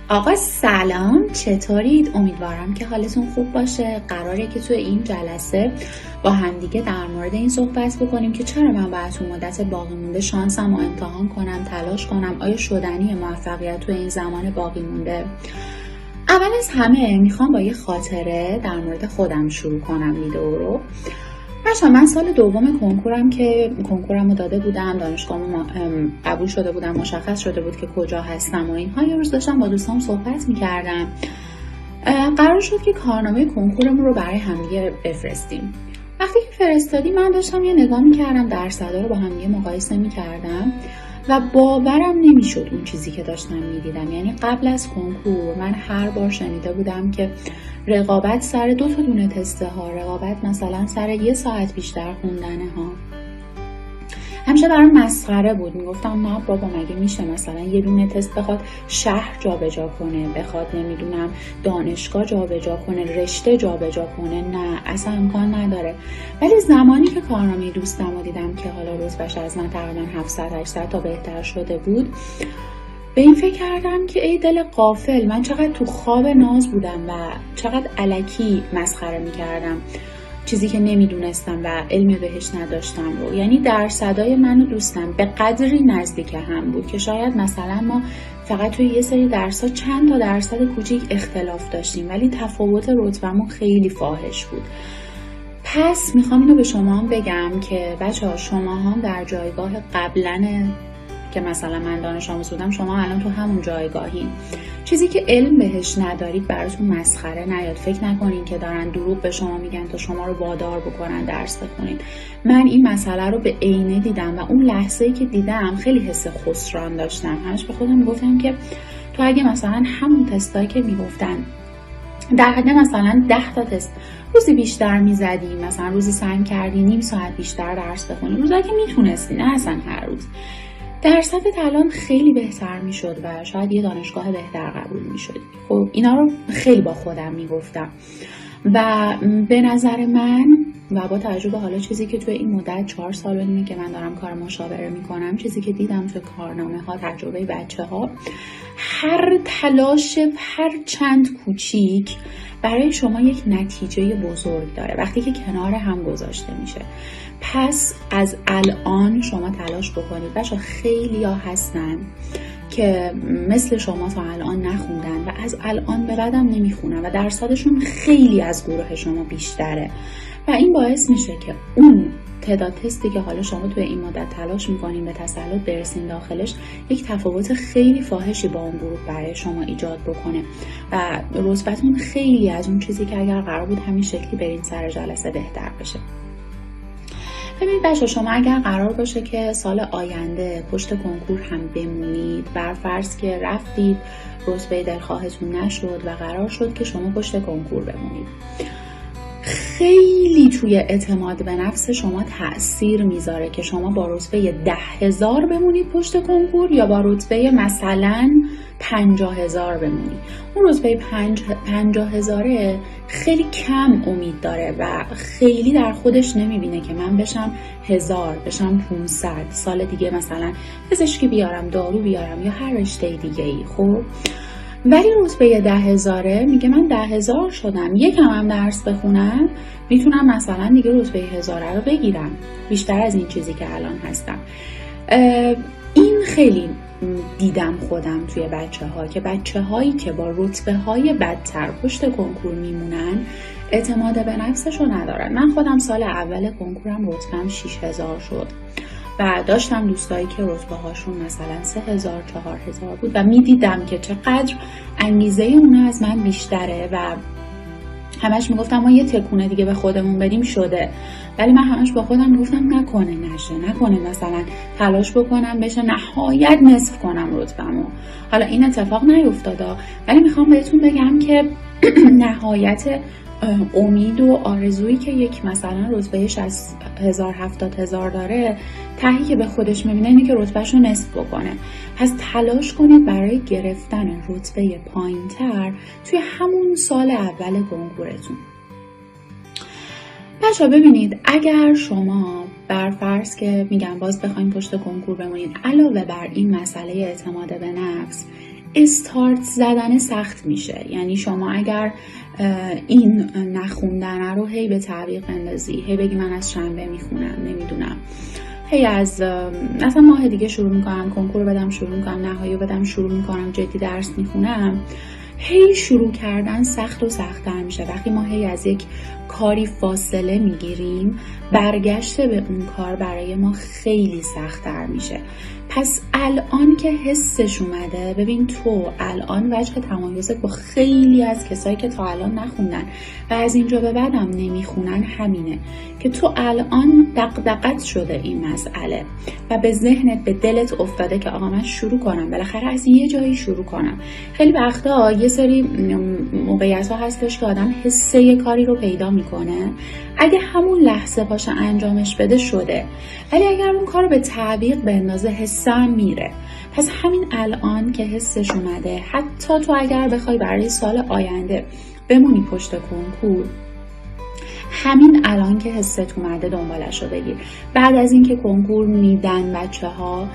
آقا سلام، چطورید؟ امیدوارم که حالتون خوب باشه. قراره که تو این جلسه با همدیگه در مورد این صحبت بکنیم که چرا من باید تو مدت باقی مونده شانسم رو امتحان کنم، تلاش کنم. آیا شدنی موفقیت تو این زمان باقی مونده؟ اول از همه میخوام با یه خاطره در مورد خودم شروع کنم ویدیو رو. من سال دوم کنکورم رو داده بودم، دانشگاه قبول شده بودم، مشخص شده بود که کجا هستم و اینها. یه روز داشتم با دوستام صحبت میکردم، قرار شد که کارنامه کنکورمون رو برای همدیگه بفرستیم. وقتی که فرستادی من داشتم یه نگاه میکردم، درصدا رو با همدیگه مقایسه میکردم و باورم نمیشد اون چیزی که داشتم میدیدم. یعنی قبل از کنکور من هر بار شنیده بودم که رقابت سر 2 دونه تسته ها، رقابت مثلا سر 1 ساعت بیشتر خوندنه ها. همیشه برام مسخره بود. میگفتم نه بابا، مگه میشه مثلا یه دونه تست بخواد شهر جابجا کنه، بخواد نمیدونم دانشگاه جابجا کنه، رشته جابجا کنه؟ نه، اصلا امکان نداره. ولی زمانی که کارنامه دوستم رو دیدم که حالا رتبه‌اش از من تقریبا 700-800 تا بهتر شده بود، به این فکر کردم که ای دل غافل، من چقدر تو خواب ناز بودم و چقدر الکی مسخره میکردم چیزی که نمیدونستم و علمی بهش نداشتم رو. یعنی درصدای من و دوستم به قدری نزدیک هم بود که شاید مثلا ما فقط توی یه سری درس‌ها چند تا درصد کوچیک اختلاف داشتیم، ولی تفاوت رتبه‌مون خیلی فاحش بود. پس میخوام اینو به شما هم بگم که بچه‌ها، شما هم در جایگاه قبلن که مثلا من دانش آموز بودم، شما الان تو همون جایگاهین. چیزی که علم بهش ندارید براتون مسخره نیاد. فکر نکنین که دارن دروغ به شما میگن تا شما رو وادار بکنن درس بخونین. من این مسئله رو به عینه دیدم و اون لحظه‌ای که دیدم خیلی حس خسران داشتم. همش به خودم میگفتم که تو اگه مثلا همون تستایی که میگفتن در حد مثلا 10 تا تست روزی بیشتر میزدی، مثلا روزی سعی کردی نیم ساعت بیشتر درس بخونی، روزایی که میتونستی، نه اصلا هر روز، درصدت الان خیلی بهتر میشد و شاید یه دانشگاه بهتر قبول میشد. خب اینا رو خیلی با خودم میگفتم و به نظر من و با توجه به حالا چیزی که توی این مدت 4 سال و نیمه که من دارم کار مشاوره میکنم، چیزی که دیدم توی کارنامه ها، تجربه بچه ها، هر تلاش هر چند کوچیک برای شما یک نتیجه بزرگ داره وقتی که کنار هم گذاشته میشه. پس از الان شما تلاش بکنید. بچه خیلی ها هستن که مثل شما تا الان نخوندن و از الان به بعدم نمیخونن و درصدشون خیلی از گروه شما بیشتره و این باعث میشه که اون تعداد تستی که حالا شما توی این مدت تلاش میکنین به تسلط برسین داخلش، یک تفاوت خیلی فاحشی با اون گروه برای شما ایجاد بکنه و رتبتون خیلی از اون چیزی که اگر قرار بود همین شکلی برین سر جلسه بهتر بشه. ببینید بچه، شما اگر قرار باشه که سال آینده پشت کنکور هم بمونید، بر فرض که رفتید رتبه دلخواهتون نشد و قرار شد که شما پشت کنکور بمونید، خیلی توی اعتماد به نفس شما تأثیر میذاره که شما با رتبه 10,000 بمونید پشت کنکور یا با رتبه مثلا 50,000 بمونید. اون رتبه 50,000 خیلی کم امید داره و خیلی در خودش نمیبینه که من بشم 1000، بشم 500، سال دیگه مثلا پزشکی بیارم، دارو بیارم یا هر رشته دیگه ای. خب ولی رتبه 10,000 میگه من 10,000 شدم، یکم هم درس بخونم میتونم مثلا دیگه رتبه 1000 رو بگیرم، بیشتر از این چیزی که الان هستم. این خیلی دیدم خودم توی بچه ها که بچه هایی که با رتبه های بدتر پشت کنکور میمونن اعتماد به نفسشو ندارن. من خودم سال اول کنکورم رتبه‌ام 6,000 شد و داشتم دوستایی که رتبه هاشون مثلا 3,000 4,000 بود و میدیدم که چقدر انگیزه اونا از من بیشتره و همش میگفتم ما یه تکونه دیگه به خودمون بدیم شده. ولی من همش با خودم میگفتم نکنه نشه، نکنه مثلا تلاش بکنم بشه نهایت نصف کنم رتبه‌مو. حالا این اتفاق نیفتاده، ولی میخوام بهتون بگم که نهایت امید و آرزویی که یک مثلا رتبهش از 1000-70,000 داره، تهی که به خودش میبینه اینه که رتبهشو نصف بکنه. پس تلاش کنید برای گرفتن رتبه پایین‌تر توی همون سال اول کنکورتون. بچه‌ها ببینید، اگر شما بر فرض که میگم باز بخوایم پشت کنکور بمونید، علاوه بر این مسئله اعتماد به نفس، استارت زدن سخت میشه. یعنی شما اگر این نخوندن رو هی به تعویق بندازی، هی بگی من از شنبه میخونم، نمیدونم هی از مثلا ماه دیگه شروع میکنم، کنکور بدم شروع میکنم، نهایی بدم شروع میکنم، جدی درس میخونم، هی شروع کردن سخت و سخت‌تر میشه. وقتی ما هی از یک کاری فاصله میگیریم، برگشت به اون کار برای ما خیلی سخت‌تر میشه. پس الان که حسش اومده، ببین تو الان وجه تمایزت با خیلی از کسایی که تا الان نخوندن و از اینجا به بعدم نمیخونن همینه که تو الان دغدغت شده این مسئله و به ذهنت، به دلت افتاده که آقا من شروع کنم، بالاخره از یه جایی شروع کنم. خیلی وقتا یه سری موقعیت‌ها هستش که آدم حسه یه کاری رو پیدا میکنه، اگه همون لحظه پاشه انجامش بده شده، ولی اگر اون کار رو به تعویق بندازه حسم میره. پس همین الان که حسش اومده، حتی تو اگر بخوای برای سال آینده بمونی پشت کنکور، همین الان که حست اومده دنبالش رو بگیر. بعد از اینکه کنکور میدن بچه‌ها،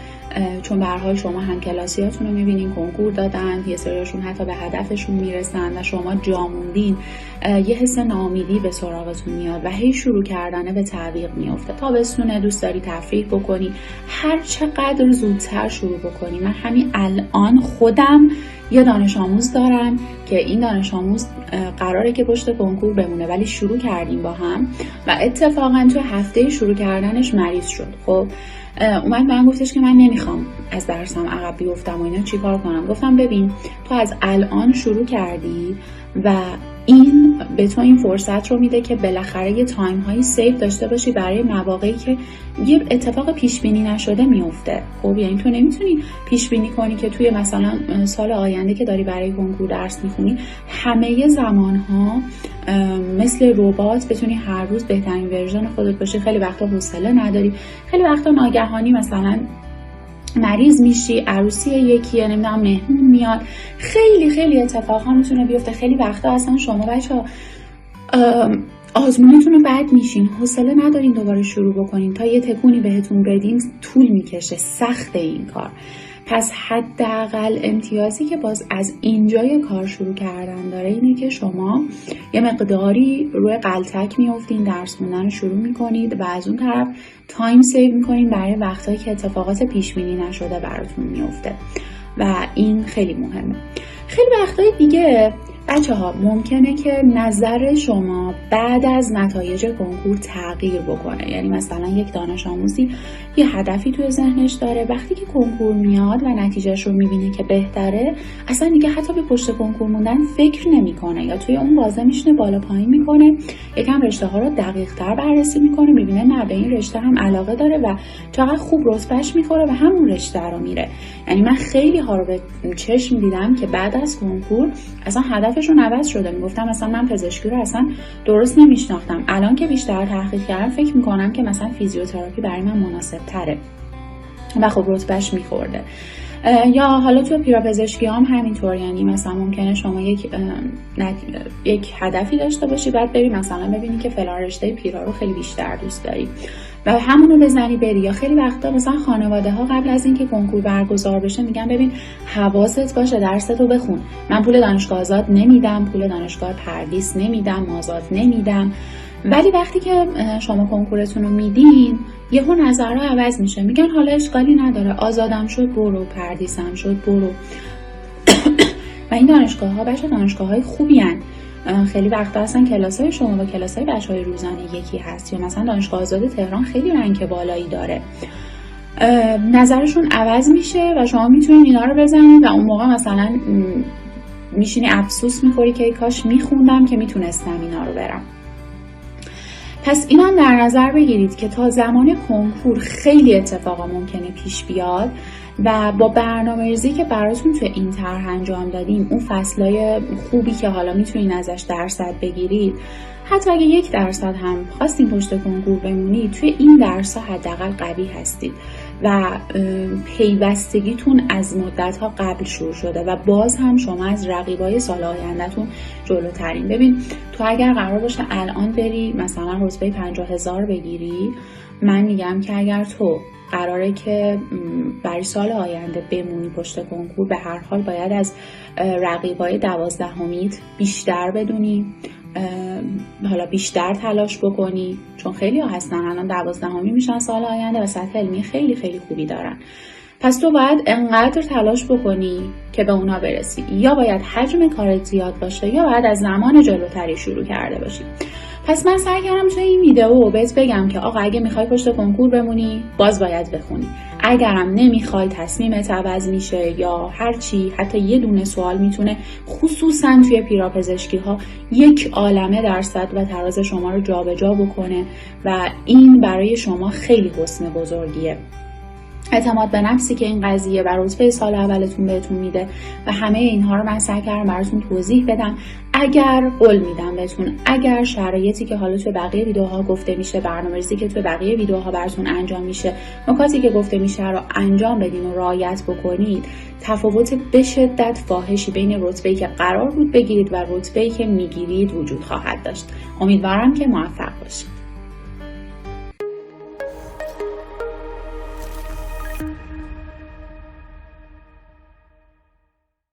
چون به هر حال شما هم کلاسیاتون رو میبینین کنکور دادن، یه سریاشون حتی به هدفشون میرسن و شما جا موندین، یه حس ناامیدی به سراغتون میاد و هی شروع کردنه به تعویق میفته. تابستونه، دوست داری تفریح بکنی، هر چقدر زودتر شروع بکنی. من همین الان خودم یه دانش آموز دارم که این دانش آموز قراره که پشت کنکور بمونه، ولی شروع کردیم با هم و اتفاقا تو هفته شروع کردنش مریض شد. خب اومد من گفتش که من نمیخوام از درسم عقب بیفتم و اینا، چیکار کنم؟ گفتم ببین تو از الان شروع کردی و این به تو این فرصت رو میده که بالاخره یه تایم هایی سیو داشته باشی برای مواقعی که یه اتفاق پیش بینی نشده میفته. خب یعنی تو نمیتونی پیش بینی کنی که توی مثلا سال آینده که داری برای کنکور درس میخونی همه زمان ها مثل ربات بتونی هر روز بهترین ورژن خودت باشی. خیلی وقتا حوصله نداری، خیلی وقتا ناگهانی مثلا مریض میشی، عروسی یکیه، نمیدونم مهمون میاد، خیلی خیلی اتفاقا میتونه بیفته. خیلی وقتا اصلا شما بچه‌ها آزمونتون رو بعد میشین، حوصله ندارین دوباره شروع بکنین، تا یه تکونی بهتون بدیم طول میکشه، سخته این کار. پس حداقل امتیازی که باز از اینجای کار شروع کردن داره اینه که شما یه مقداری روی غلطک میافتین، درس خوندن رو شروع میکنید و از اون طرف تایم سیو میکنین برای وقتایی که اتفاقات پیش بینی نشده براتون میفته و این خیلی مهمه. خیلی وقتای دیگه بچه‌ها ممکنه که نظر شما بعد از نتایج کنکور تغییر بکنه. یعنی مثلا یک دانش آموزی یه هدفی توی ذهنش داره، وقتی که کنکور میاد و نتیجهش رو میبینه که بهتره، اصلا دیگه حتی به پشت کنکور موندن فکر نمیکنه یا توی اون بازه میشینه بالا پایین میکنه، یکم رشته ها رو دقیق تر بررسی میکنه، میبینه نه به این رشته هم علاقه داره و چقدر خوب رتبهش میخوره و همون رشته رو میره. یعنی من خیلی ها رو به چشم دیدم که بعد از کنکور اصلا هدفشون عوض شده. میگفتم مثلا من پزشکی رو اصلا درست نمیشناختم، الان که بیشتر تحقیق کردم فکر میکنم که مثلا فیزیوتراپی برای من مناسب تره و خب رتبهش میخورده. یا حالا تو پیراپزشکی هم همینطور، یعنی مثلا ممکنه شما یک هدفی داشته باشی، بعد بری مثلا ببینی که فلان رشته پیرا رو خیلی بیشتر دوست داری و همونو بزنی بری. یا خیلی وقتا مثلا خانواده ها قبل از اینکه کنکور برگزار بشه میگن ببین حواست باشه درستو بخون، من پول دانشگاه آزاد نمیدم، پول دانشگاه پردیس نمیدم، آزاد نمیدم. ولی وقتی که شما کنکورتون رو میدین یهو نظرها عوض میشه، میگن حالا اشکالی نداره، آزادم شد برو، پردیسم شد برو. و این دانشگاه ها بچه دانشگاه های خوبی هن. خیلی وقتا اصلا کلاس های شما با کلاس های بچه های روزانه یکی هست، یا مثلا دانشگاه آزاد تهران خیلی رنک بالایی داره. نظرشون عوض میشه و شما میتونید اینا رو بزنید و اون موقع مثلا میشینی افسوس میخوری که ای کاش میخوندم که میتونستم اینا رو برم. پس اینا در نظر بگیرید که تا زمان کنکور خیلی اتفاقا ممکنه پیش بیاد و با برنامه‌ریزی که براتون تو این طرح انجام دادیم، اون فصلای خوبی که حالا میتونین ازش درصد بگیرید، حتی اگه 1% هم خواستین پشت کنکور بمونید، توی این درس‌ها حداقل قوی هستید و پیوستگیتون از مدت‌ها قبل شروع شده و باز هم شما از رقیبای سال آینده‌تون جلوترین. ببین تو اگر قرار باشه الان بری مثلا رتبه 50,000 بگیری، من میگم که اگر تو قراره که برای سال آینده بمونی پشت کنکور، به هر حال باید از رقیبای 12میت بیشتر بدونی، حالا بیشتر تلاش بکنی، چون خیلی ها هستن الان 12می میشن سال آینده و سطح علمی خیلی خیلی خوبی دارن. پس تو باید انقدر تلاش بکنی که به اونا برسی. یا باید حجم کارت زیاد باشه یا باید از زمان جلوتری شروع کرده باشی. پس من سعی کردم توی این ویدیو بهت بگم که آقا اگه میخوای پشت کنکور بمونی باز باید بخونی، اگرم نمیخوای تصمیمت عوض میشه یا هرچی، حتی یه دونه سوال میتونه خصوصا توی پیراپزشکی ها 1 عالمه درصد و تراز شما رو جابجا بکنه و این برای شما خیلی حسن بزرگیه. اعتماد به نفسی که این قضیه بر رتبه سال اولتون بهتون میده و همه اینها رو من سعی کردم براتون توضیح بدم. اگر قول میدم بهتون، اگر شرایطی که حالا توی بقیه ویدیوها گفته میشه، برنامه‌ریزی که توی بقیه ویدیوها براتون انجام میشه، نکاتی که گفته میشه رو انجام بدین و رعایت بکنید، تفاوت به شدت فاحشی بین رتبه‌ای که قرار بود بگیرید و رتبه‌ای که میگیرید وجود خواهد داشت. امیدوارم که موفق باشید.